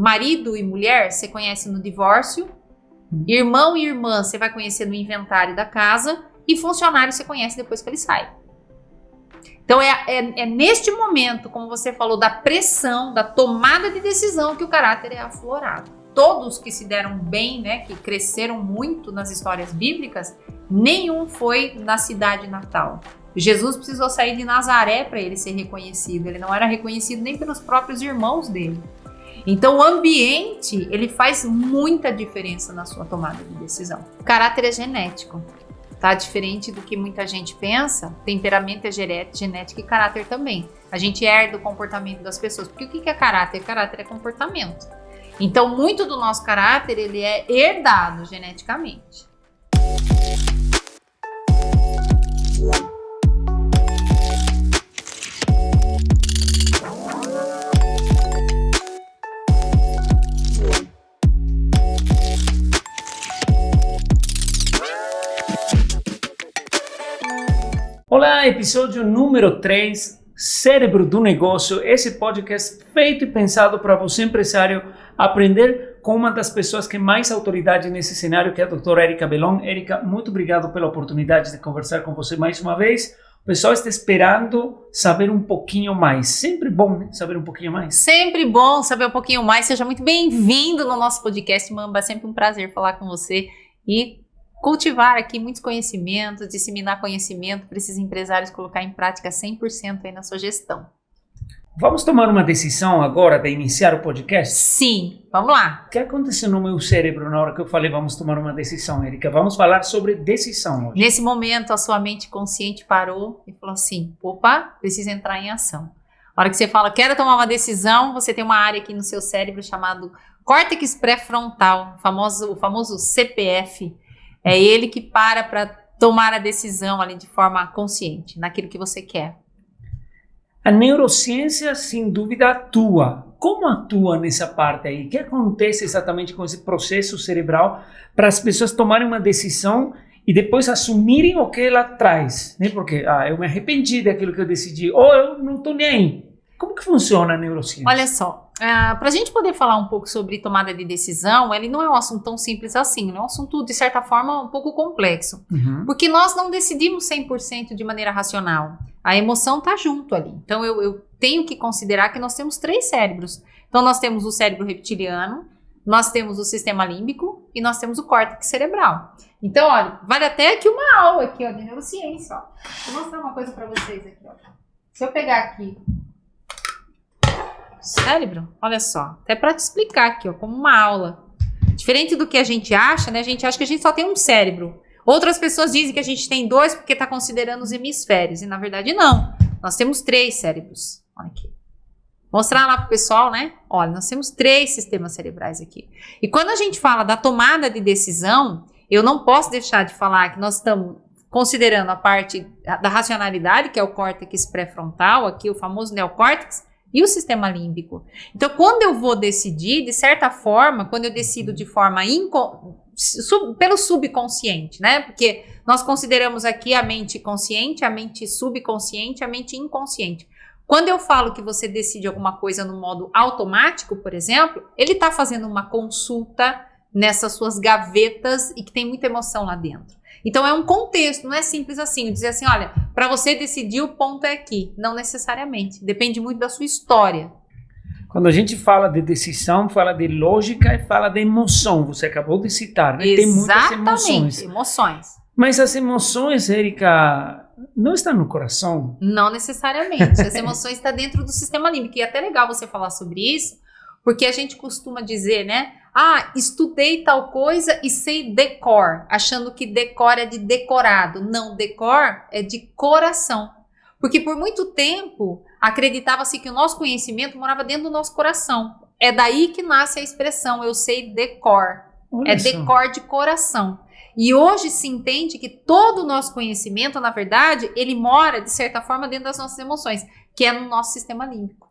marido e mulher, você conhece no divórcio. Irmão e irmã, você vai conhecer no inventário da casa. E funcionário, você conhece depois que ele sai. Então, é neste momento, como você falou, da pressão, da tomada de decisão, que o caráter é aflorado. Todos que se deram bem, né, que cresceram muito nas histórias bíblicas, nenhum foi na cidade natal. Jesus precisou sair de Nazaré para ele ser reconhecido. Ele não era reconhecido nem pelos próprios irmãos dele. Então, o ambiente, ele faz muita diferença na sua tomada de decisão. O caráter é genético, tá? Diferente do que muita gente pensa, temperamento é genética e caráter também. A gente herda o comportamento das pessoas. Porque o que é caráter? Caráter é comportamento. Então, muito do nosso caráter, ele é herdado geneticamente. Olá, episódio número 3, Cérebro do Negócio, esse podcast feito e pensado para você, empresário, aprender com uma das pessoas que mais autoridade nesse cenário, que é a doutora Érica Belon. Érica, muito obrigado pela oportunidade de conversar com você mais uma vez. O pessoal está esperando saber um pouquinho mais. Sempre bom, né? Saber um pouquinho mais. Sempre bom saber um pouquinho mais. Seja muito bem-vindo no nosso podcast, Mamba. É sempre um prazer falar com você e cultivar aqui muitos conhecimentos, disseminar conhecimento para esses empresários colocar em prática 100% aí na sua gestão. Vamos tomar uma decisão agora de iniciar o podcast? Sim, vamos lá. O que aconteceu no meu cérebro na hora que eu falei vamos tomar uma decisão, Érica? Vamos falar sobre decisão hoje. Nesse momento, a sua mente consciente parou e falou assim, opa, precisa entrar em ação. A hora que você fala, quero tomar uma decisão, você tem uma área aqui no seu cérebro chamado córtex pré-frontal, o famoso CPF. É ele que para tomar a decisão ali de forma consciente, naquilo que você quer. A neurociência, sem dúvida, atua. Como atua nessa parte aí? O que acontece exatamente com esse processo cerebral para as pessoas tomarem uma decisão e depois assumirem o que ela traz? Né? Porque eu me arrependi daquilo que eu decidi, ou eu não estou nem aí. Como que funciona a neurociência? Olha só, para a gente poder falar um pouco sobre tomada de decisão, ele não é um assunto tão simples assim, é um assunto, de certa forma, um pouco complexo. Porque nós não decidimos 100% de maneira racional. A emoção está junto ali. Então, eu tenho que considerar que nós temos 3 cérebros. Então, nós temos o cérebro reptiliano, nós temos o sistema límbico e nós temos o córtex cerebral. Então, olha, vale até aqui uma aula aqui, ó, de neurociência. Ó. Vou mostrar uma coisa para vocês aqui. Ó. Se eu pegar aqui cérebro, olha só, até para te explicar aqui, ó, como uma aula. Diferente do que a gente acha, né? A gente acha que a gente só tem um cérebro. Outras pessoas dizem que a gente tem 2 porque está considerando os hemisférios. E na verdade não. Nós temos 3 cérebros. Olha aqui. Mostrar lá pro pessoal, né? Olha, nós temos 3 sistemas cerebrais aqui. E quando a gente fala da tomada de decisão, eu não posso deixar de falar que nós estamos considerando a parte da racionalidade, que é o córtex pré-frontal, aqui o famoso neocórtex, e o sistema límbico. Então, quando eu vou decidir, de certa forma, quando eu decido de forma pelo subconsciente, né? Porque nós consideramos aqui a mente consciente, a mente subconsciente, a mente inconsciente. Quando eu falo que você decide alguma coisa no modo automático, por exemplo, ele está fazendo uma consulta nessas suas gavetas e que tem muita emoção lá dentro. Então é um contexto, não é simples assim, dizer assim, olha, para você decidir o ponto é aqui. Não necessariamente, depende muito da sua história. Quando a gente fala de decisão, fala de lógica e fala de emoção, você acabou de citar, né? Exatamente, tem muitas emoções. Mas as emoções, Érica, não estão no coração? Não necessariamente, as emoções estão dentro do sistema límbico, e é até legal você falar sobre isso, porque a gente costuma dizer, né? Estudei tal coisa e sei decor, achando que decor é de decorado. Não, decor é de coração. Porque por muito tempo acreditava-se que o nosso conhecimento morava dentro do nosso coração. É daí que nasce a expressão, eu sei decor. Olha só. Decor de coração. E hoje se entende que todo o nosso conhecimento, na verdade, ele mora, de certa forma, dentro das nossas emoções, que é no nosso sistema límbico.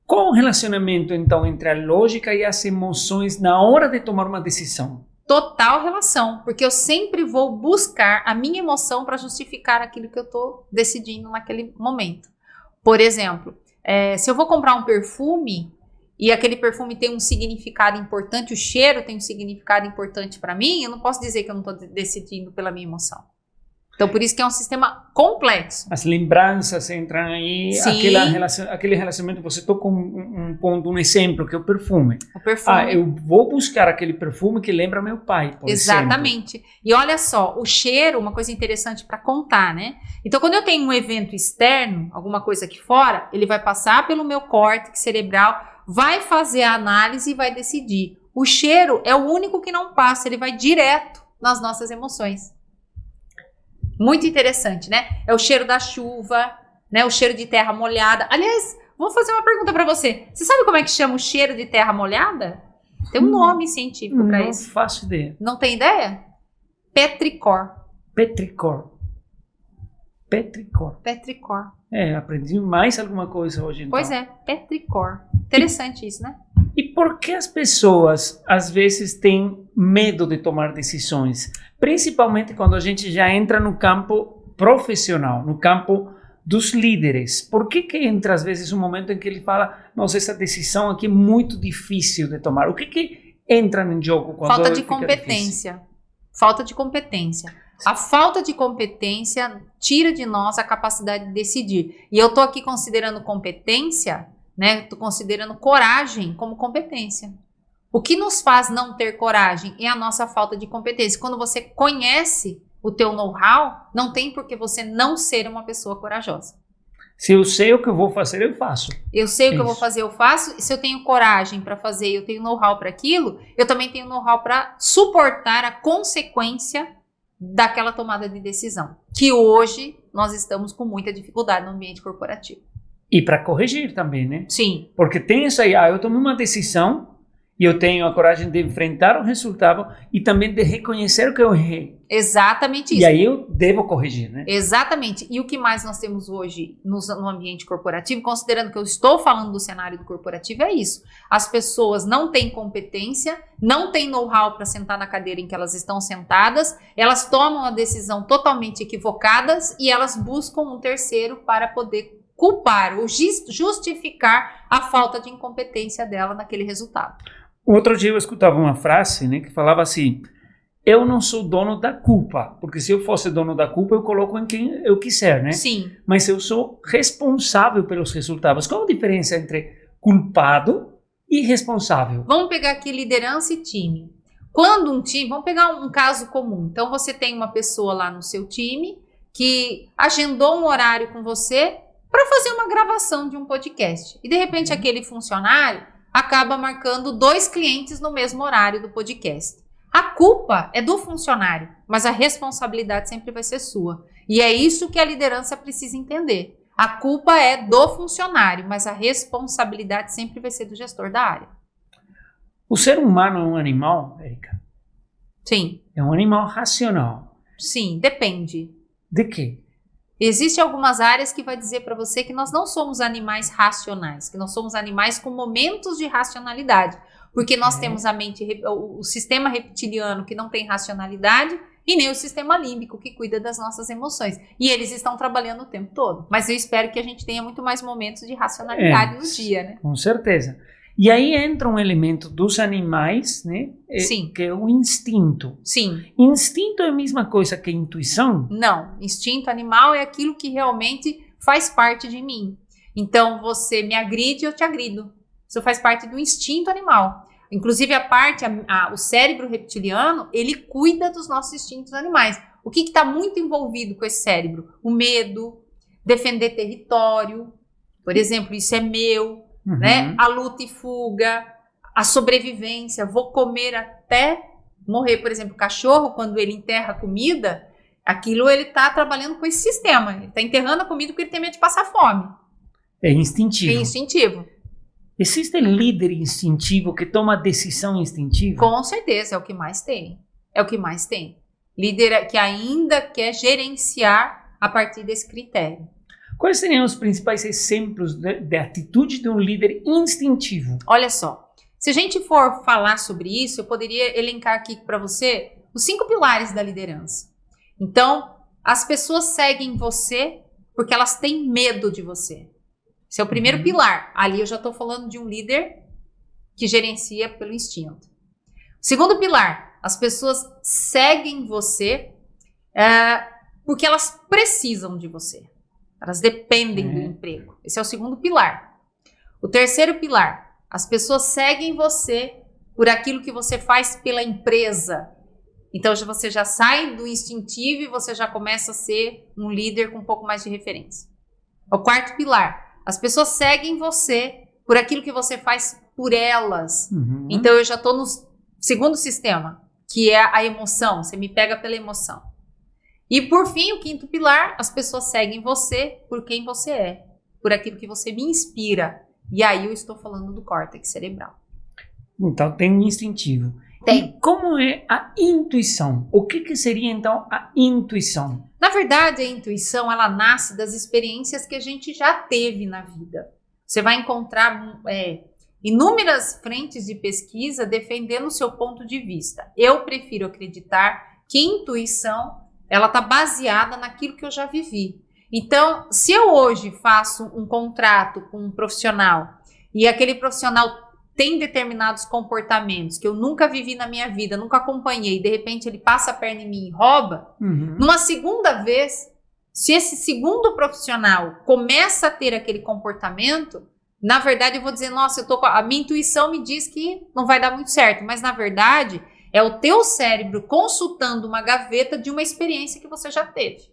Qual o relacionamento, então, entre a lógica e as emoções na hora de tomar uma decisão? Total relação, porque eu sempre vou buscar a minha emoção para justificar aquilo que eu estou decidindo naquele momento. Por exemplo, se eu vou comprar um perfume e aquele perfume tem um significado importante, o cheiro tem um significado importante para mim, eu não posso dizer que eu não estou decidindo pela minha emoção. Então, por isso que é um sistema complexo. As lembranças entram aí, Sim. aquele relacionamento, você tocou um ponto, um exemplo, que é o perfume. O perfume. Eu vou buscar aquele perfume que lembra meu pai, por Exatamente. exemplo. E olha só, o cheiro, uma coisa interessante para contar, né? Então, quando eu tenho um evento externo, alguma coisa aqui fora, ele vai passar pelo meu córtex cerebral, vai fazer a análise e vai decidir. O cheiro é o único que não passa, ele vai direto nas nossas emoções. Muito interessante, né? É o cheiro da chuva, né? O cheiro de terra molhada. Aliás, vou fazer uma pergunta para você. Você sabe como é que chama o cheiro de terra molhada? Tem um nome científico para isso. Não faço ideia. Não tem ideia? Petricor. Petricor. Aprendi mais alguma coisa hoje, então. Pois é, petricor. Interessante isso, né? E por que as pessoas, às vezes, têm medo de tomar decisões? Principalmente quando a gente já entra no campo profissional, no campo dos líderes. Por que entra, às vezes, um momento em que ele fala, nossa, essa decisão aqui é muito difícil de tomar? O que entra em jogo quando falta de fica competência. difícil? Falta de competência. A falta de competência tira de nós a capacidade de decidir. E eu estou aqui considerando competência, né? Estou considerando coragem como competência. O que nos faz não ter coragem é a nossa falta de competência. Quando você conhece o teu know-how, não tem por que você não ser uma pessoa corajosa. Se eu sei o que eu vou fazer, eu faço. Eu sei o que eu vou fazer, eu faço. E se eu tenho coragem para fazer, eu tenho know-how para aquilo, eu também tenho know-how para suportar a consequência daquela tomada de decisão. Que hoje nós estamos com muita dificuldade no ambiente corporativo. E para corrigir também, né? Sim. Porque tem isso aí, eu tomei uma decisão e eu tenho a coragem de enfrentar o resultado e também de reconhecer o que eu errei. Exatamente isso. E aí eu devo corrigir, né? Exatamente. E o que mais nós temos hoje no ambiente corporativo, considerando que eu estou falando do cenário do corporativo, é isso. As pessoas não têm competência, não têm know-how para sentar na cadeira em que elas estão sentadas, elas tomam a decisão totalmente equivocadas e elas buscam um terceiro para poder culpar ou justificar a falta de incompetência dela naquele resultado. Outro dia eu escutava uma frase, né, que falava assim, eu não sou dono da culpa, porque se eu fosse dono da culpa, eu coloco em quem eu quiser, né? Sim. Mas eu sou responsável pelos resultados. Qual a diferença entre culpado e responsável? Vamos pegar aqui liderança e time. Quando um time, vamos pegar um caso comum. Então você tem uma pessoa lá no seu time que agendou um horário com você para fazer uma gravação de um podcast. E de repente aquele funcionário acaba marcando 2 clientes no mesmo horário do podcast. A culpa é do funcionário, mas a responsabilidade sempre vai ser sua. E é isso que a liderança precisa entender. A culpa é do funcionário, mas a responsabilidade sempre vai ser do gestor da área. O ser humano é um animal, Érica? Sim. É um animal racional. Sim, depende. De quê? Existem algumas áreas que vai dizer para você que nós não somos animais racionais, que nós somos animais com momentos de racionalidade, porque nós temos a mente, o sistema reptiliano que não tem racionalidade e nem o sistema límbico que cuida das nossas emoções. E eles estão trabalhando o tempo todo. Mas eu espero que a gente tenha muito mais momentos de racionalidade no dia, né? Com certeza. E aí entra um elemento dos animais, né? Sim. Que é o instinto. Sim. Instinto é a mesma coisa que intuição? Não. Instinto animal é aquilo que realmente faz parte de mim. Então, você me agride, eu te agrido. Isso faz parte do instinto animal. Inclusive, o cérebro reptiliano, ele cuida dos nossos instintos animais. O que está muito envolvido com esse cérebro? O medo, defender território. Por exemplo, isso é meu. Uhum. Né? A luta e fuga, a sobrevivência, vou comer até morrer. Por exemplo, o cachorro, quando ele enterra a comida, aquilo ele está trabalhando com esse sistema. Ele está enterrando a comida porque ele tem medo de passar fome. É instintivo. É instintivo. Existe líder instintivo que toma decisão instintiva? Com certeza, é o que mais tem. É o que mais tem. Líder que ainda quer gerenciar a partir desse critério. Quais seriam os principais exemplos de atitude de um líder instintivo? Olha só, se a gente for falar sobre isso, eu poderia elencar aqui para você os 5 pilares da liderança. Então, as pessoas seguem você porque elas têm medo de você. Esse é o primeiro pilar. Ali eu já estou falando de um líder que gerencia pelo instinto. Segundo pilar, as pessoas seguem você porque elas precisam de você. Elas dependem do emprego. Esse é o segundo pilar. O terceiro pilar, as pessoas seguem você por aquilo que você faz pela empresa. Então você já sai do instintivo e você já começa a ser um líder com um pouco mais de referência. O quarto pilar, as pessoas seguem você por aquilo que você faz por elas. Então eu já estou no segundo sistema, que é a emoção. Você me pega pela emoção. E por fim, o quinto pilar, as pessoas seguem você por quem você é, por aquilo que você me inspira. E aí eu estou falando do córtex cerebral. Então tem um instintivo. Tem. E como é a intuição? O que seria então a intuição? Na verdade, a intuição, ela nasce das experiências que a gente já teve na vida. Você vai encontrar inúmeras frentes de pesquisa defendendo o seu ponto de vista. Eu prefiro acreditar que intuição, ela está baseada naquilo que eu já vivi. Então, se eu hoje faço um contrato com um profissional e aquele profissional tem determinados comportamentos que eu nunca vivi na minha vida, nunca acompanhei, de repente ele passa a perna em mim e rouba, numa segunda vez, se esse segundo profissional começa a ter aquele comportamento, na verdade eu vou dizer, nossa, a minha intuição me diz que não vai dar muito certo, mas na verdade é o teu cérebro consultando uma gaveta de uma experiência que você já teve.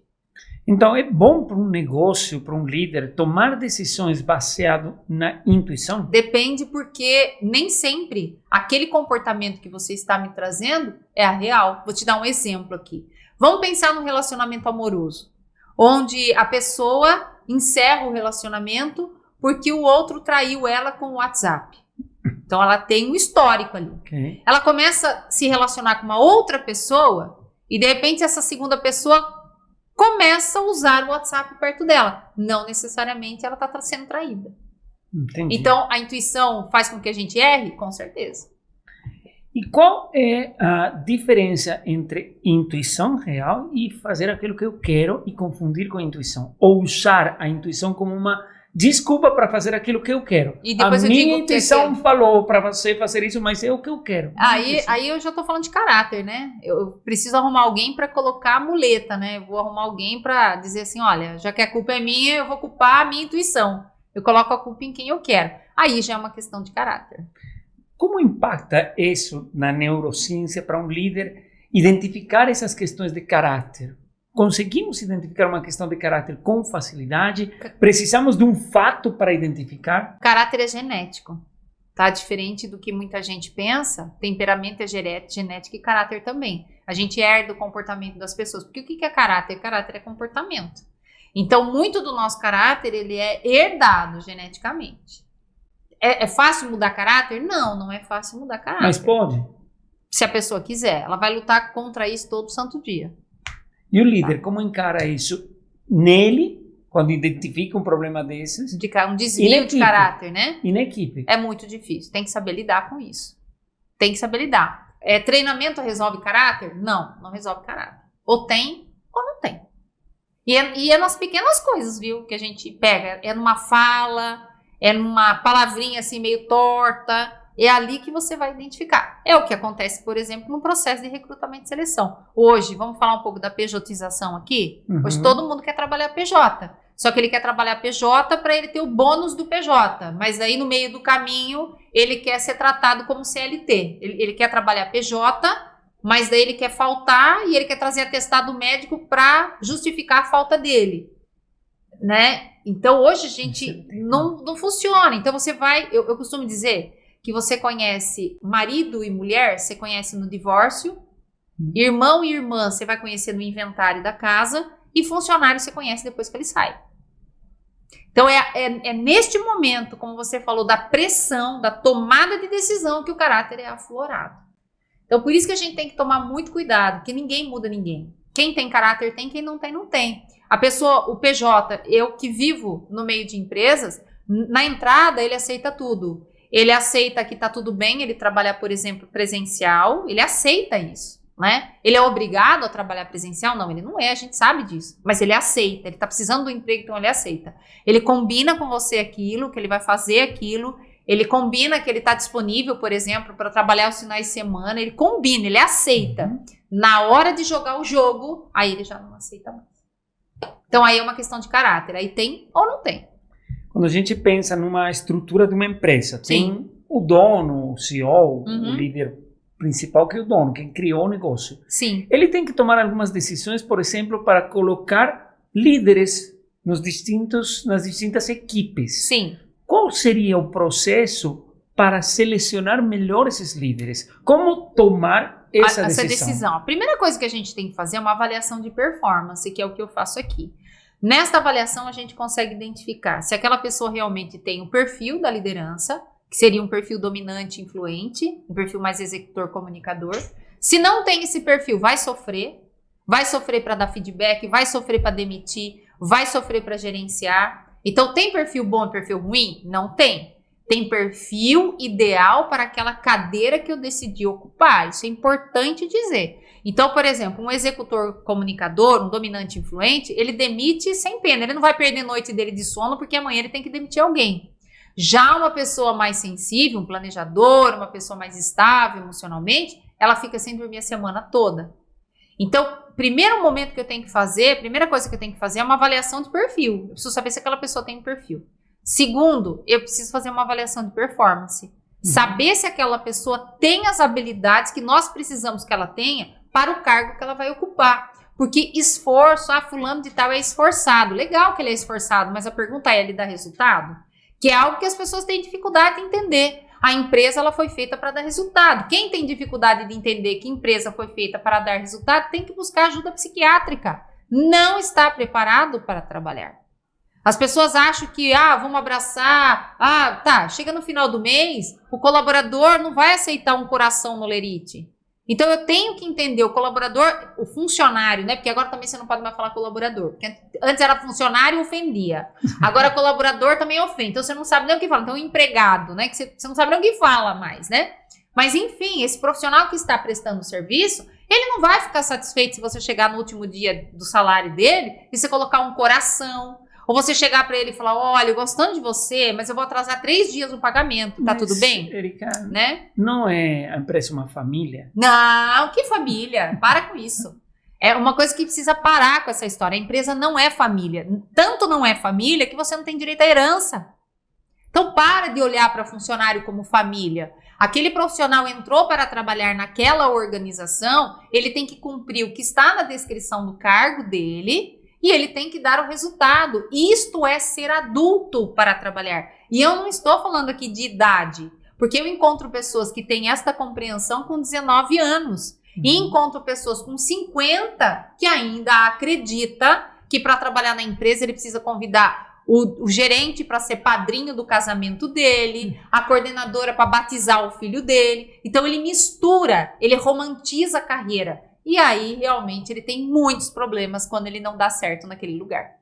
Então, é bom para um negócio, para um líder, tomar decisões baseado na intuição? Depende, porque nem sempre aquele comportamento que você está me trazendo é a real. Vou te dar um exemplo aqui. Vamos pensar no relacionamento amoroso, onde a pessoa encerra o relacionamento porque o outro traiu ela com o WhatsApp. Então, ela tem um histórico ali. Okay. Ela começa a se relacionar com uma outra pessoa e, de repente, essa segunda pessoa começa a usar o WhatsApp perto dela. Não necessariamente ela está sendo traída. Entendi. Então, a intuição faz com que a gente erre? Com certeza. E qual é a diferença entre intuição real e fazer aquilo que eu quero e confundir com a intuição? Ou usar a intuição como uma desculpa para fazer aquilo que eu quero. E depois a eu minha digo intuição falou para você fazer isso, mas é o que eu quero. Aí eu já tô falando de caráter, né? Eu preciso arrumar alguém para colocar a muleta, né? Eu vou arrumar alguém para dizer assim, olha, já que a culpa é minha, eu vou culpar a minha intuição. Eu coloco a culpa em quem eu quero. Aí já é uma questão de caráter. Como impacta isso na neurociência para um líder identificar essas questões de caráter? Conseguimos identificar uma questão de caráter com facilidade? Precisamos de um fato para identificar? Caráter é genético, tá? Diferente do que muita gente pensa, temperamento é genético e caráter também. A gente herda o comportamento das pessoas. Porque o que é caráter? Caráter é comportamento. Então, muito do nosso caráter, ele é herdado geneticamente. É fácil mudar caráter? Não, não é fácil mudar caráter. Mas pode. Se a pessoa quiser, ela vai lutar contra isso todo santo dia. E o líder, como encara isso nele, quando identifica um problema desses? Um desvio de caráter, né? E na equipe? É muito difícil. Tem que saber lidar com isso. Tem que saber lidar. Treinamento resolve caráter? Não, não resolve caráter. Ou tem, ou não tem. E é nas pequenas coisas, viu? Que a gente pega. É numa fala, é numa palavrinha assim meio torta. É ali que você vai identificar. É o que acontece, por exemplo, no processo de recrutamento e seleção. Hoje, vamos falar um pouco da pejotização aqui? Hoje todo mundo quer trabalhar PJ. Só que ele quer trabalhar PJ para ele ter o bônus do PJ. Mas aí no meio do caminho, ele quer ser tratado como CLT. Ele quer trabalhar PJ, mas daí ele quer faltar e ele quer trazer atestado médico para justificar a falta dele. Né? Então hoje, gente, não funciona. Então você vai... Eu costumo dizer que você conhece marido e mulher, você conhece no divórcio, irmão e irmã você vai conhecer no inventário da casa, e funcionário você conhece depois que ele sai. Então é neste momento, como você falou, da pressão, da tomada de decisão, que o caráter é aflorado. Então por isso que a gente tem que tomar muito cuidado, que ninguém muda ninguém. Quem tem caráter tem, quem não tem, não tem. A pessoa, o PJ, eu que vivo no meio de empresas, na entrada ele aceita tudo. Ele aceita que tá tudo bem ele trabalhar, por exemplo, presencial, ele aceita isso, né? Ele é obrigado a trabalhar presencial? Não, ele não é, a gente sabe disso, mas ele aceita, ele tá precisando do emprego, então ele aceita. Ele combina com você aquilo, que ele vai fazer aquilo, Ele combina que ele está disponível, por exemplo, para trabalhar os finais de semana. Ele combina, ele aceita. Na hora de jogar o jogo, aí ele já não aceita mais. Então aí é uma questão de caráter. Aí tem ou não tem. Quando a gente pensa numa estrutura de uma empresa, tem o dono, o CEO, o líder principal, que é o dono, quem criou o negócio. Sim. Ele tem que tomar algumas decisões, por exemplo, para colocar líderes nas distintas equipes. Sim. Qual seria o processo para selecionar melhor esses líderes? Como tomar essa decisão? A primeira coisa que a gente tem que fazer é uma avaliação de performance, que é o que eu faço aqui. Nesta avaliação, a gente consegue identificar se aquela pessoa realmente tem o perfil da liderança, que seria um perfil dominante, influente, um perfil mais executor, comunicador. Se não tem esse perfil, vai sofrer para dar feedback, vai sofrer para demitir, vai sofrer para gerenciar. Então, tem perfil bom e perfil ruim? Não tem. Tem perfil ideal para aquela cadeira que eu decidi ocupar. Isso é importante dizer. Então, por exemplo, um executor comunicador, um dominante influente, ele demite sem pena. Ele não vai perder noite dele de sono porque amanhã ele tem que demitir alguém. Já uma pessoa mais sensível, um planejador, uma pessoa mais estável emocionalmente, ela fica sem dormir a semana toda. Então, primeiro momento que eu tenho que fazer, a primeira coisa que eu tenho que fazer é uma avaliação de perfil. Eu preciso saber se aquela pessoa tem um perfil. Segundo, eu preciso fazer uma avaliação de performance. Saber se aquela pessoa tem as habilidades que nós precisamos que ela tenha para o cargo que ela vai ocupar. Porque esforço, fulano de tal é esforçado. Legal que ele é esforçado, mas a pergunta é, ele dá resultado? Que é algo que as pessoas têm dificuldade de entender. A empresa ela foi feita para dar resultado. Quem tem dificuldade de entender que empresa foi feita para dar resultado tem que buscar ajuda psiquiátrica. Não está preparado para trabalhar. As pessoas acham que, vamos abraçar, chega no final do mês, o colaborador não vai aceitar um coração no lerite. Então, eu tenho que entender o colaborador, o funcionário, né? Porque agora também você não pode mais falar colaborador. Porque antes era funcionário e ofendia. Agora, colaborador também ofende. Então, você não sabe nem o que fala. Então, empregado, né? Que você não sabe nem o que fala mais, né? Mas, enfim, esse profissional que está prestando serviço, ele não vai ficar satisfeito se você chegar no último dia do salário dele e você colocar um coração. Ou você chegar para ele e falar, olha, eu gostando de você, mas eu vou atrasar 3 dias no pagamento, tá tudo bem? Erika, né? Não é a empresa uma família? Não, que família? Para com isso. É uma coisa que precisa parar com essa história. A empresa não é família. Tanto não é família que você não tem direito à herança. Então para de olhar para funcionário como família. Aquele profissional entrou para trabalhar naquela organização, ele tem que cumprir o que está na descrição do cargo dele, e ele tem que dar o resultado. Isto é ser adulto para trabalhar. E eu não estou falando aqui de idade, porque eu encontro pessoas que têm esta compreensão com 19 anos. E encontro pessoas com 50 que ainda acredita que para trabalhar na empresa ele precisa convidar o gerente para ser padrinho do casamento dele, a coordenadora para batizar o filho dele. Então ele mistura, ele romantiza a carreira. E aí, realmente, ele tem muitos problemas quando ele não dá certo naquele lugar.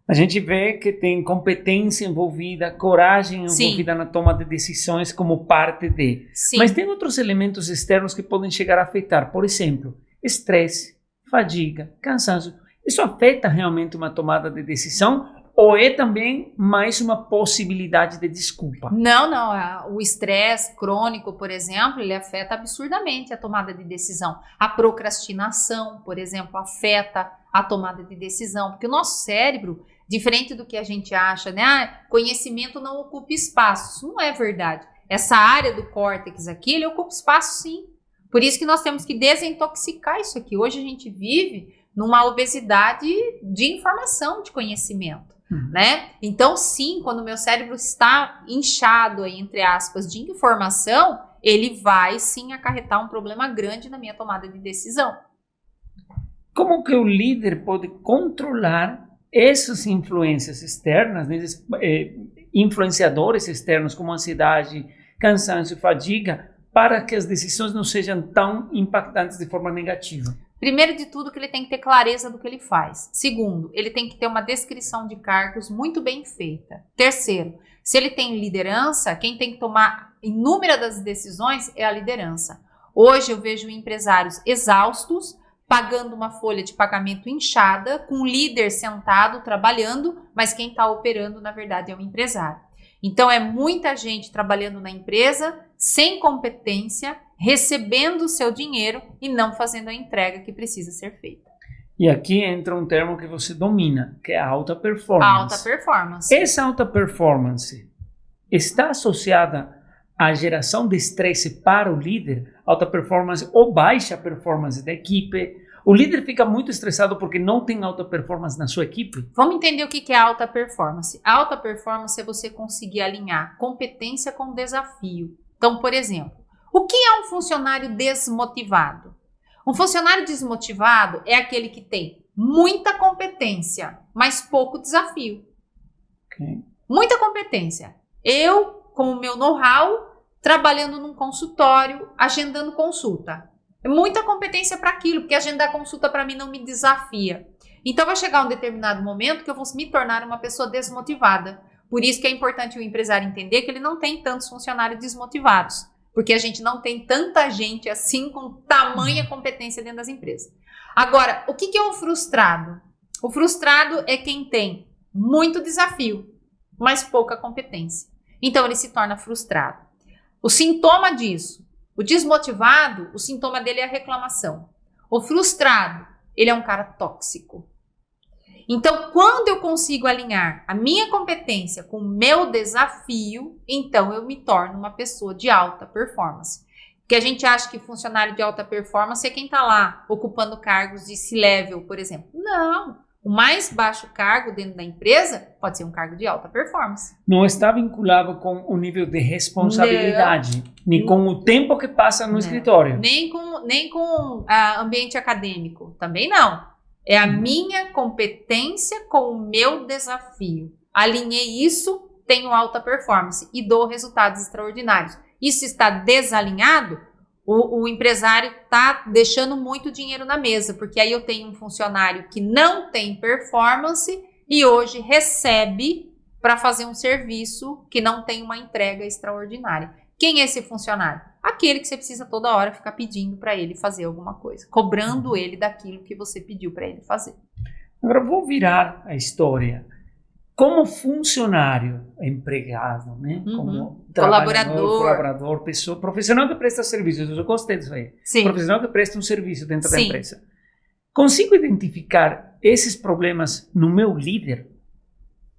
A gente vê que tem competência envolvida, coragem envolvida na toma de decisões como parte de. Sim. Mas tem outros elementos externos que podem chegar a afetar. Por exemplo, estresse, fadiga, cansaço. Isso afeta realmente uma tomada de decisão? Ou é também mais uma possibilidade de desculpa? Não. O estresse crônico, por exemplo, ele afeta absurdamente a tomada de decisão. A procrastinação, por exemplo, afeta a tomada de decisão. Porque o nosso cérebro, diferente do que a gente acha, né? Conhecimento não ocupa espaço. Isso não é verdade. Essa área do córtex aqui, ele ocupa espaço sim. Por isso que nós temos que desintoxicar isso aqui. Hoje a gente vive numa obesidade de informação, de conhecimento. Né? Então, sim, quando o meu cérebro está inchado, aí, entre aspas, de informação, ele vai sim acarretar um problema grande na minha tomada de decisão. Como que o líder pode controlar essas influências externas, esses influenciadores externos como ansiedade, cansaço e fadiga, para que as decisões não sejam tão impactantes de forma negativa? Primeiro de tudo, que ele tem que ter clareza do que ele faz. Segundo, ele tem que ter uma descrição de cargos muito bem feita. Terceiro, se ele tem liderança, quem tem que tomar inúmeras das decisões é a liderança. Hoje eu vejo empresários exaustos, pagando uma folha de pagamento inchada, com um líder sentado, trabalhando, mas quem está operando, na verdade, é o empresário. Então, é muita gente trabalhando na empresa, sem competência, recebendo o seu dinheiro e não fazendo a entrega que precisa ser feita. E aqui entra um termo que você domina, que é a alta performance. Alta performance. Essa alta performance está associada à geração de estresse para o líder, alta performance ou baixa performance da equipe. O líder fica muito estressado porque não tem alta performance na sua equipe. Vamos entender o que é alta performance. Alta performance é você conseguir alinhar competência com desafio. Então, por exemplo, o que é um funcionário desmotivado? Um funcionário desmotivado é aquele que tem muita competência, mas pouco desafio. Okay. Muita competência. Eu, com o meu know-how, trabalhando num consultório, agendando consulta. É muita competência para aquilo, porque agendar consulta para mim não me desafia. Então vai chegar um determinado momento que eu vou me tornar uma pessoa desmotivada. Por isso que é importante o empresário entender que ele não tem tantos funcionários desmotivados, porque a gente não tem tanta gente assim com tamanha competência dentro das empresas. Agora, o que é o frustrado? O frustrado é quem tem muito desafio, mas pouca competência. Então ele se torna frustrado. O sintoma disso, o desmotivado, o sintoma dele é a reclamação. O frustrado, ele é um cara tóxico. Então, quando eu consigo alinhar a minha competência com o meu desafio, então eu me torno uma pessoa de alta performance. Porque a gente acha que funcionário de alta performance é quem está lá ocupando cargos de C-level, por exemplo. Não. O mais baixo cargo dentro da empresa pode ser um cargo de alta performance. Não está vinculado com o nível de responsabilidade, nem com o tempo que passa no escritório. Nem com ambiente acadêmico. Também não. É a minha competência com o meu desafio. Alinhei isso, tenho alta performance e dou resultados extraordinários. Isso está desalinhado, o empresário está deixando muito dinheiro na mesa, porque aí eu tenho um funcionário que não tem performance e hoje recebe para fazer um serviço que não tem uma entrega extraordinária. Quem é esse funcionário? Aquele que você precisa toda hora ficar pedindo para ele fazer alguma coisa, cobrando ele daquilo que você pediu para ele fazer. Agora vou virar a história. Como funcionário, empregado, né? Como colaborador, pessoa, profissional que presta serviços, eu gostei disso aí. Sim. Profissional que presta um serviço dentro da empresa. Consigo identificar esses problemas no meu líder?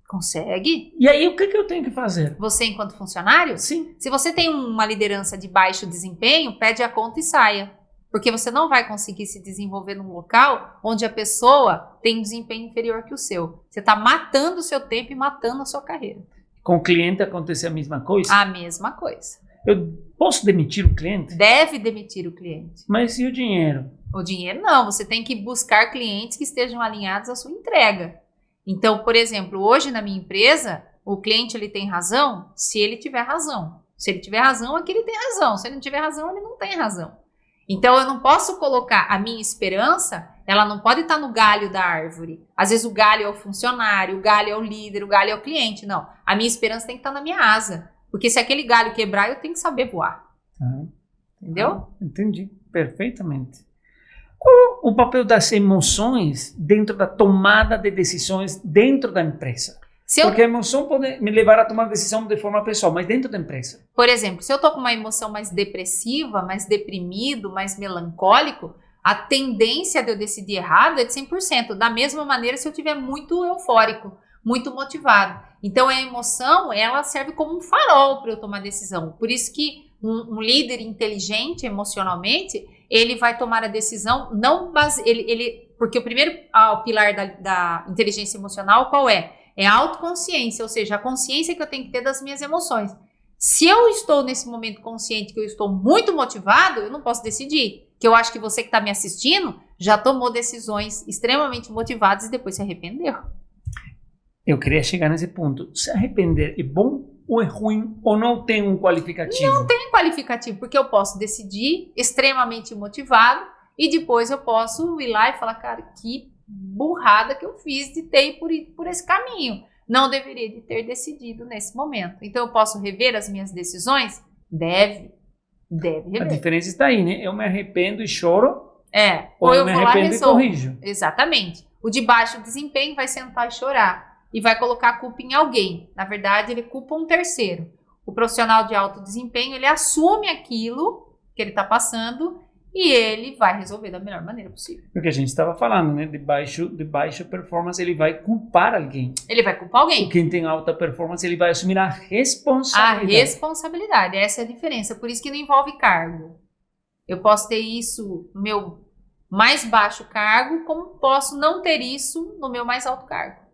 Consegue? E aí, o que eu tenho que fazer? Você, enquanto funcionário? Sim. Se você tem uma liderança de baixo desempenho, pede a conta e saia. Porque você não vai conseguir se desenvolver num local onde a pessoa tem um desempenho inferior que o seu. Você está matando o seu tempo e matando a sua carreira. Com o cliente acontece a mesma coisa? A mesma coisa. Eu posso demitir o cliente? Deve demitir o cliente. Mas e o dinheiro? O dinheiro não. Você tem que buscar clientes que estejam alinhados à sua entrega. Então, por exemplo, hoje na minha empresa, o cliente ele tem razão se ele tiver razão. Se ele tiver razão, aqui ele tem razão. Se ele não tiver razão, ele não tem razão. Então, eu não posso colocar a minha esperança, ela não pode estar no galho da árvore. Às vezes o galho é o funcionário, o galho é o líder, o galho é o cliente. Não, a minha esperança tem que estar na minha asa. Porque se aquele galho quebrar, eu tenho que saber voar. Entendeu? Entendi, perfeitamente. Qual o papel das emoções dentro da tomada de decisões dentro da empresa? Porque a emoção pode me levar a tomar decisão de forma pessoal, mas dentro da empresa. Por exemplo, se eu estou com uma emoção mais depressiva, mais deprimido, mais melancólico, a tendência de eu decidir errado é de 100%. Da mesma maneira se eu estiver muito eufórico, muito motivado. Então a emoção, ela serve como um farol para eu tomar decisão. Por isso que um líder inteligente emocionalmente, ele vai tomar a decisão, não porque o primeiro pilar da inteligência emocional qual é? É a autoconsciência, ou seja, a consciência que eu tenho que ter das minhas emoções. Se eu estou nesse momento consciente que eu estou muito motivado, eu não posso decidir. Que eu acho que você que está me assistindo já tomou decisões extremamente motivadas e depois se arrependeu. Eu queria chegar nesse ponto. Se arrepender é bom ou é ruim ou não tem um qualificativo? Não tem qualificativo, porque eu posso decidir extremamente motivado e depois eu posso ir lá e falar, cara, que burrada que eu fiz de ter ido por esse caminho. Não deveria de ter decidido nesse momento. Então eu posso rever as minhas decisões? Deve rever. A diferença está aí, né? Eu me arrependo e choro. Ou eu me vou lá e arrependo e corrijo. Exatamente. O de baixo desempenho vai sentar e chorar. e vai colocar a culpa em alguém. Na verdade, ele culpa um terceiro. O profissional de alto desempenho, ele assume aquilo que ele está passando e ele vai resolver da melhor maneira possível. O que a gente estava falando, né? De baixa performance, ele vai culpar alguém. Ele vai culpar alguém. E quem tem alta performance, ele vai assumir a responsabilidade. A responsabilidade, essa é a diferença. Por isso que não envolve cargo. Eu posso ter isso no meu mais baixo cargo, como posso não ter isso no meu mais alto cargo.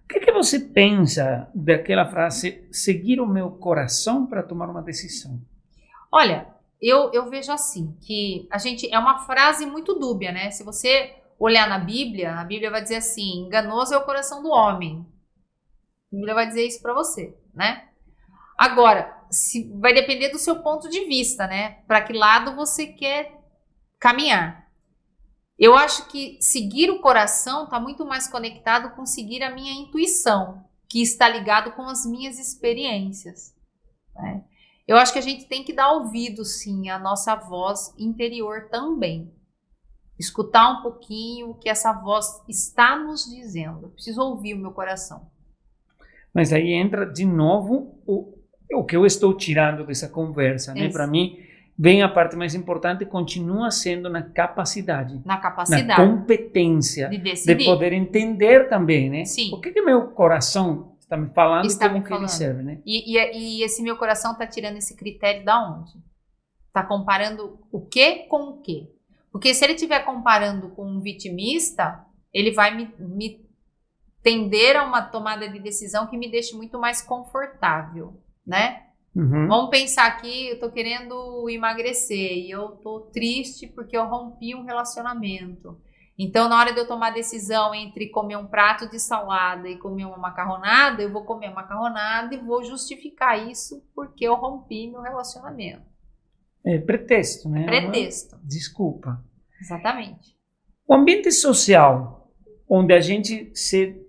O que você pensa daquela frase, seguir o meu coração para tomar uma decisão? Olha, eu vejo assim, que a gente, é uma frase muito dúbia, né? Se você olhar na Bíblia, a Bíblia vai dizer assim, enganoso é o coração do homem. A Bíblia vai dizer isso para você, né? Agora, vai depender do seu ponto de vista, né? Para que lado você quer caminhar. Eu acho que seguir o coração está muito mais conectado com seguir a minha intuição, que está ligado com as minhas experiências, né? Eu acho que a gente tem que dar ouvido, sim, à nossa voz interior também. Escutar um pouquinho o que essa voz está nos dizendo. Eu preciso ouvir o meu coração. Mas aí entra de novo o que eu estou tirando dessa conversa, né? Para mim, vem a parte mais importante, continua sendo na capacidade. Na capacidade. Na competência. De decidir. De poder entender também, né? Sim. O que meu coração está me falando e como que ele falando. serve, né? E esse meu coração está tirando esse critério da onde? Está comparando o que com o que? Porque se ele estiver comparando com um vitimista, ele vai me tender a uma tomada de decisão que me deixe muito mais confortável, né? Uhum. Vamos pensar aqui, eu tô querendo emagrecer e eu tô triste porque eu rompi um relacionamento. Então, na hora de eu tomar a decisão entre comer um prato de salada e comer uma macarronada, eu vou comer a macarronada e vou justificar isso porque eu rompi meu relacionamento. É pretexto, né? Pretexto. Desculpa. Exatamente. O ambiente social, onde a gente se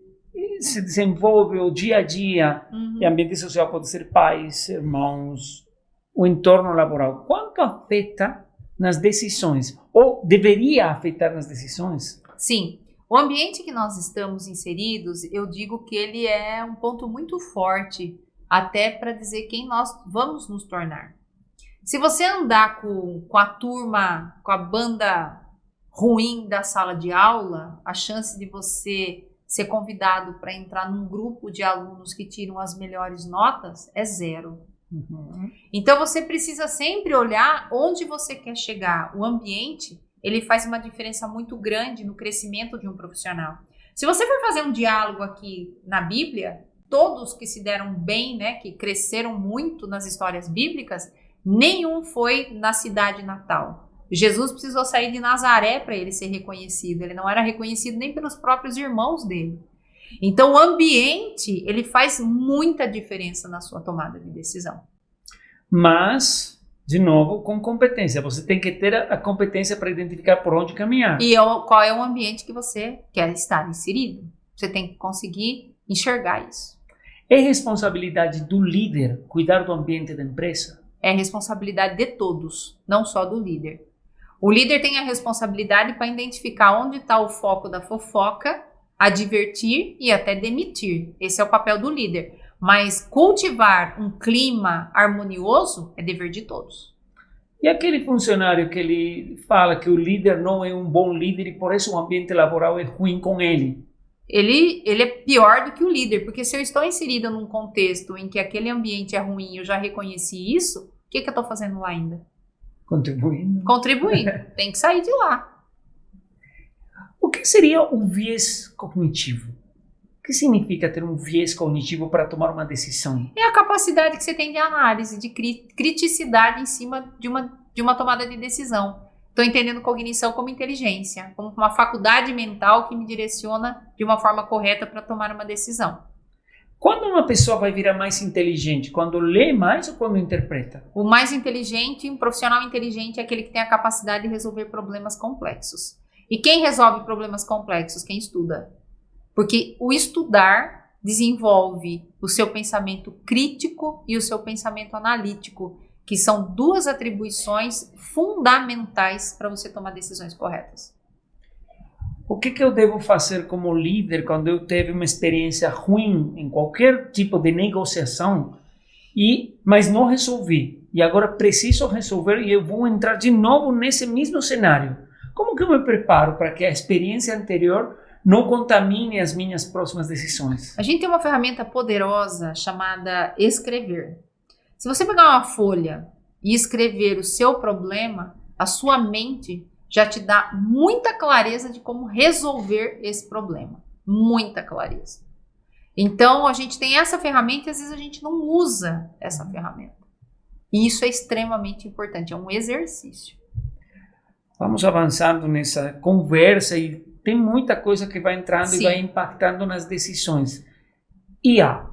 desenvolve o dia a dia, e ambiente social pode ser pais, irmãos, o entorno laboral, quanto afeta nas decisões? Ou deveria afetar nas decisões? Sim. O ambiente que nós estamos inseridos, eu digo que ele é um ponto muito forte, até para dizer quem nós vamos nos tornar. Se você andar com a turma, com a banda ruim da sala de aula, a chance de você ser convidado para entrar num grupo de alunos que tiram as melhores notas é 0. Uhum. Então você precisa sempre olhar onde você quer chegar. O ambiente, ele faz uma diferença muito grande no crescimento de um profissional. Se você for fazer um diálogo aqui na Bíblia, todos que se deram bem, né, que cresceram muito nas histórias bíblicas, nenhum foi na cidade natal. Jesus precisou sair de Nazaré para ele ser reconhecido. Ele não era reconhecido nem pelos próprios irmãos dele. Então, o ambiente, ele faz muita diferença na sua tomada de decisão. Mas, de novo, com competência. Você tem que ter a competência para identificar por onde caminhar. E qual é o ambiente que você quer estar inserido. Você tem que conseguir enxergar isso. É responsabilidade do líder cuidar do ambiente da empresa? É responsabilidade de todos, não só do líder. O líder tem a responsabilidade para identificar onde está o foco da fofoca, advertir e até demitir. Esse é o papel do líder. Mas cultivar um clima harmonioso é dever de todos. E aquele funcionário que ele fala que o líder não é um bom líder e por isso o ambiente laboral é ruim com ele? Ele é pior do que o líder, porque se eu estou inserida num contexto em que aquele ambiente é ruim e eu já reconheci isso, o que eu estou fazendo lá ainda? Contribuindo. Contribuindo. Tem que sair de lá. O que seria o viés cognitivo? O que significa ter um viés cognitivo para tomar uma decisão? É a capacidade que você tem de análise, de criticidade em cima de uma tomada de decisão. Estou entendendo cognição como inteligência, como uma faculdade mental que me direciona de uma forma correta para tomar uma decisão. Quando uma pessoa vai virar mais inteligente? Quando lê mais ou quando interpreta? O mais inteligente, um profissional inteligente é aquele que tem a capacidade de resolver problemas complexos. E quem resolve problemas complexos? Quem estuda. Porque o estudar desenvolve o seu pensamento crítico e o seu pensamento analítico, que são duas atribuições fundamentais para você tomar decisões corretas. O que eu devo fazer como líder quando eu tive uma experiência ruim em qualquer tipo de negociação, mas não resolvi? E agora preciso resolver e eu vou entrar de novo nesse mesmo cenário. Como que eu me preparo para que a experiência anterior não contamine as minhas próximas decisões? A gente tem uma ferramenta poderosa chamada escrever. Se você pegar uma folha e escrever o seu problema, a sua mente já te dá muita clareza de como resolver esse problema. Muita clareza. Então, a gente tem essa ferramenta e às vezes a gente não usa essa ferramenta. E isso é extremamente importante, é um exercício. Vamos avançando nessa conversa e tem muita coisa que vai entrando Sim. e vai impactando nas decisões. IA.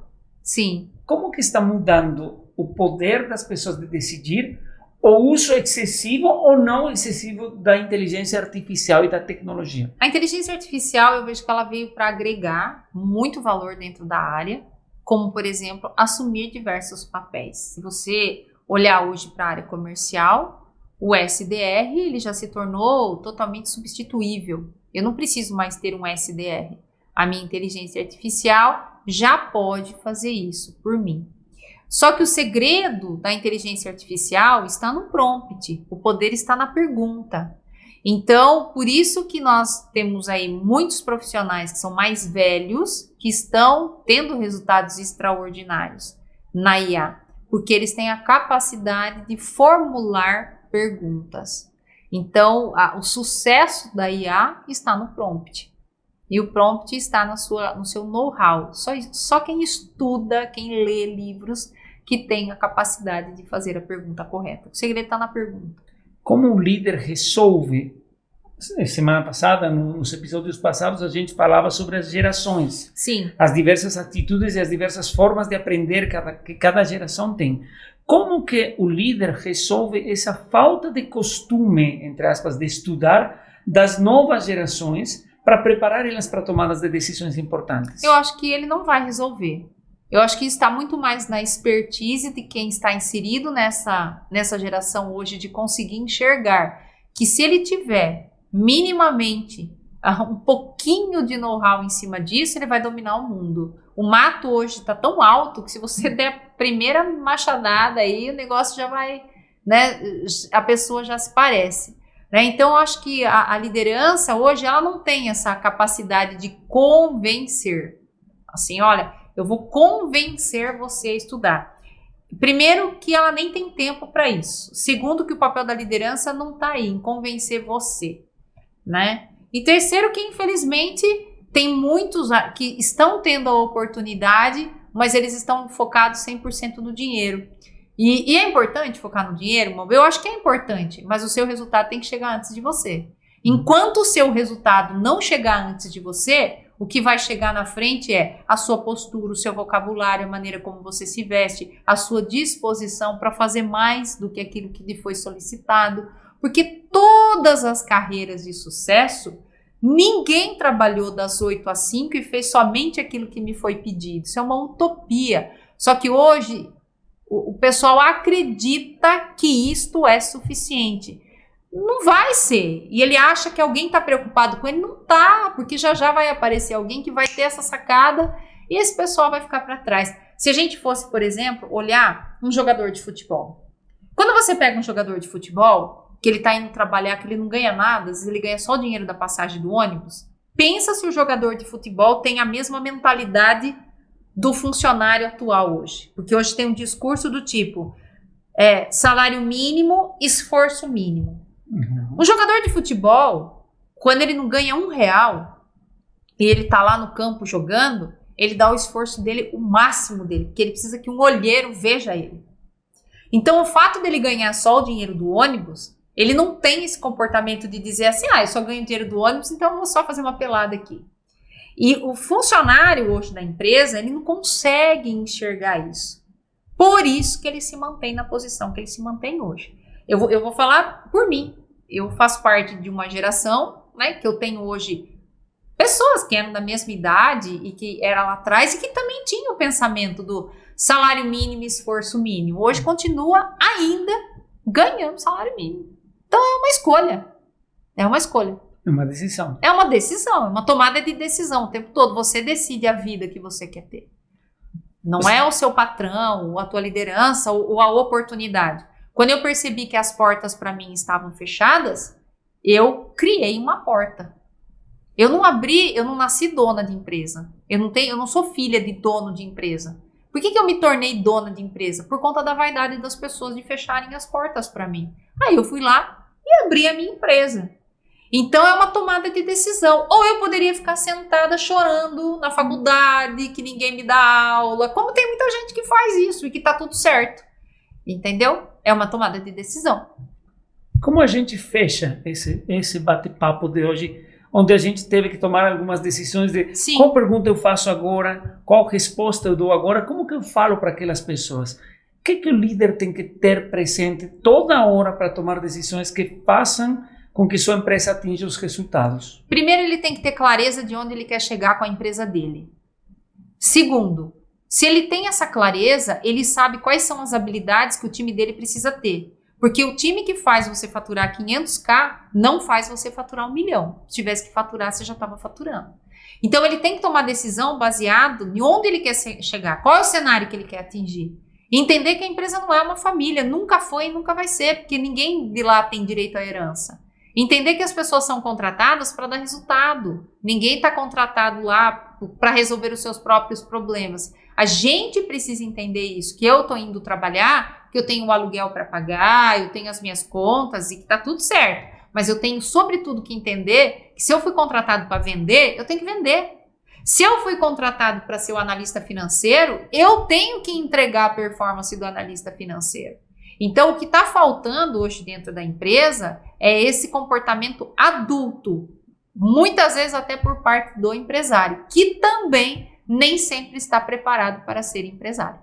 Sim. Como que está mudando o poder das pessoas de decidir, o uso excessivo ou não excessivo da inteligência artificial e da tecnologia? A inteligência artificial, eu vejo que ela veio para agregar muito valor dentro da área, como, por exemplo, assumir diversos papéis. Se você olhar hoje para a área comercial, o SDR ele já se tornou totalmente substituível. Eu não preciso mais ter um SDR. A minha inteligência artificial já pode fazer isso por mim. Só que o segredo da inteligência artificial está no prompt, o poder está na pergunta. Então, por isso que nós temos aí muitos profissionais que são mais velhos, que estão tendo resultados extraordinários na IA, porque eles têm a capacidade de formular perguntas. Então, o sucesso da IA está no prompt. E o prompt está no seu know-how. Só quem estuda, quem lê livros, que tem a capacidade de fazer a pergunta correta. O segredo está na pergunta. Como um líder resolve? Semana passada, nos episódios passados, a gente falava sobre as gerações. Sim. As diversas atitudes e as diversas formas de aprender que cada geração tem. Como que o líder resolve essa falta de costume, entre aspas, de estudar das novas gerações para preparar elas para tomadas de decisões importantes? Eu acho que ele não vai resolver. Eu acho que está muito mais na expertise de quem está inserido nessa geração hoje de conseguir enxergar que se ele tiver minimamente um pouquinho de know-how em cima disso, ele vai dominar o mundo. O mato hoje está tão alto que se você der a primeira machadada aí, o negócio já vai, né? A pessoa já se parece. Então, eu acho que a liderança hoje, ela não tem essa capacidade de convencer. Assim, olha, eu vou convencer você a estudar. Primeiro, que ela nem tem tempo para isso. Segundo, que o papel da liderança não está aí, em convencer você, né? E terceiro, que infelizmente tem muitos que estão tendo a oportunidade, mas eles estão focados 100% no dinheiro. E é importante focar no dinheiro? Eu acho que é importante, mas o seu resultado tem que chegar antes de você. Enquanto o seu resultado não chegar antes de você, o que vai chegar na frente é a sua postura, o seu vocabulário, a maneira como você se veste, a sua disposição para fazer mais do que aquilo que lhe foi solicitado. Porque todas as carreiras de sucesso, ninguém trabalhou das 8 às 5 e fez somente aquilo que me foi pedido. Isso é uma utopia. Só que hoje o pessoal acredita que isto é suficiente. Não vai ser. E ele acha que alguém está preocupado com ele. Não está, porque já vai aparecer alguém que vai ter essa sacada e esse pessoal vai ficar para trás. Se a gente fosse, por exemplo, olhar um jogador de futebol. Quando você pega um jogador de futebol, que ele está indo trabalhar, que ele não ganha nada, às vezes ele ganha só o dinheiro da passagem do ônibus, pensa se o jogador de futebol tem a mesma mentalidade do funcionário atual hoje. Porque hoje tem um discurso do tipo salário mínimo, esforço mínimo. Uhum. Um jogador de futebol, quando ele não ganha R$1 e ele tá lá no campo jogando, ele dá o esforço dele, o máximo dele, porque ele precisa que um olheiro veja ele. Então, o fato dele ganhar só o dinheiro do ônibus, ele não tem esse comportamento de dizer assim, eu só ganho dinheiro do ônibus, então eu vou só fazer uma pelada aqui. E o funcionário hoje da empresa, ele não consegue enxergar isso. Por isso que ele se mantém na posição que ele se mantém hoje. Eu vou falar por mim. Eu faço parte de uma geração, né, que eu tenho hoje pessoas que eram da mesma idade e que era lá atrás e que também tinham o pensamento do salário mínimo e esforço mínimo. Hoje continua ainda ganhando salário mínimo. Então é uma escolha. É uma escolha. É uma decisão. É uma decisão, é uma tomada de decisão o tempo todo. Você decide a vida que você quer ter. Não é o seu patrão, ou a tua liderança, ou a oportunidade. Quando eu percebi que as portas para mim estavam fechadas, eu criei uma porta. Eu não nasci dona de empresa. Eu não sou filha de dono de empresa. Por que eu me tornei dona de empresa? Por conta da vaidade das pessoas de fecharem as portas para mim. Aí eu fui lá e abri a minha empresa. Então é uma tomada de decisão. Ou eu poderia ficar sentada chorando na faculdade, que ninguém me dá aula, como tem muita gente que faz isso e que tá tudo certo. Entendeu? É uma tomada de decisão. Como a gente fecha esse bate-papo de hoje, onde a gente teve que tomar algumas decisões de Sim. Qual pergunta eu faço agora, qual resposta eu dou agora, como que eu falo para aquelas pessoas? O que o líder tem que ter presente toda hora para tomar decisões que façam com que sua empresa atinja os resultados? Primeiro, ele tem que ter clareza de onde ele quer chegar com a empresa dele. Segundo, se ele tem essa clareza, ele sabe quais são as habilidades que o time dele precisa ter. Porque o time que faz você faturar 500k não faz você faturar 1 milhão. Se tivesse que faturar, você já estava faturando. Então, ele tem que tomar decisão baseado em onde ele quer chegar, qual é o cenário que ele quer atingir. Entender que a empresa não é uma família, nunca foi e nunca vai ser, porque ninguém de lá tem direito à herança. Entender que as pessoas são contratadas para dar resultado. Ninguém está contratado lá para resolver os seus próprios problemas. A gente precisa entender isso, que eu estou indo trabalhar, que eu tenho o aluguel para pagar, eu tenho as minhas contas e que está tudo certo. Mas eu tenho, sobretudo, que entender que se eu fui contratado para vender, eu tenho que vender. Se eu fui contratado para ser o analista financeiro, eu tenho que entregar a performance do analista financeiro. Então, o que está faltando hoje dentro da empresa é esse comportamento adulto, muitas vezes até por parte do empresário, que também nem sempre está preparado para ser empresário.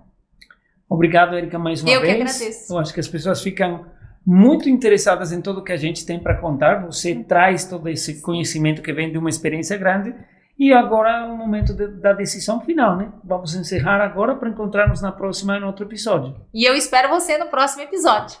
Obrigado, Érica, mais uma vez. Eu que agradeço. Eu acho que as pessoas ficam muito interessadas em tudo que a gente tem para contar. Você traz todo esse conhecimento que vem de uma experiência grande. E agora é o momento da decisão final, né? Vamos encerrar agora para encontrarmos na próxima, em outro episódio. E eu espero você no próximo episódio.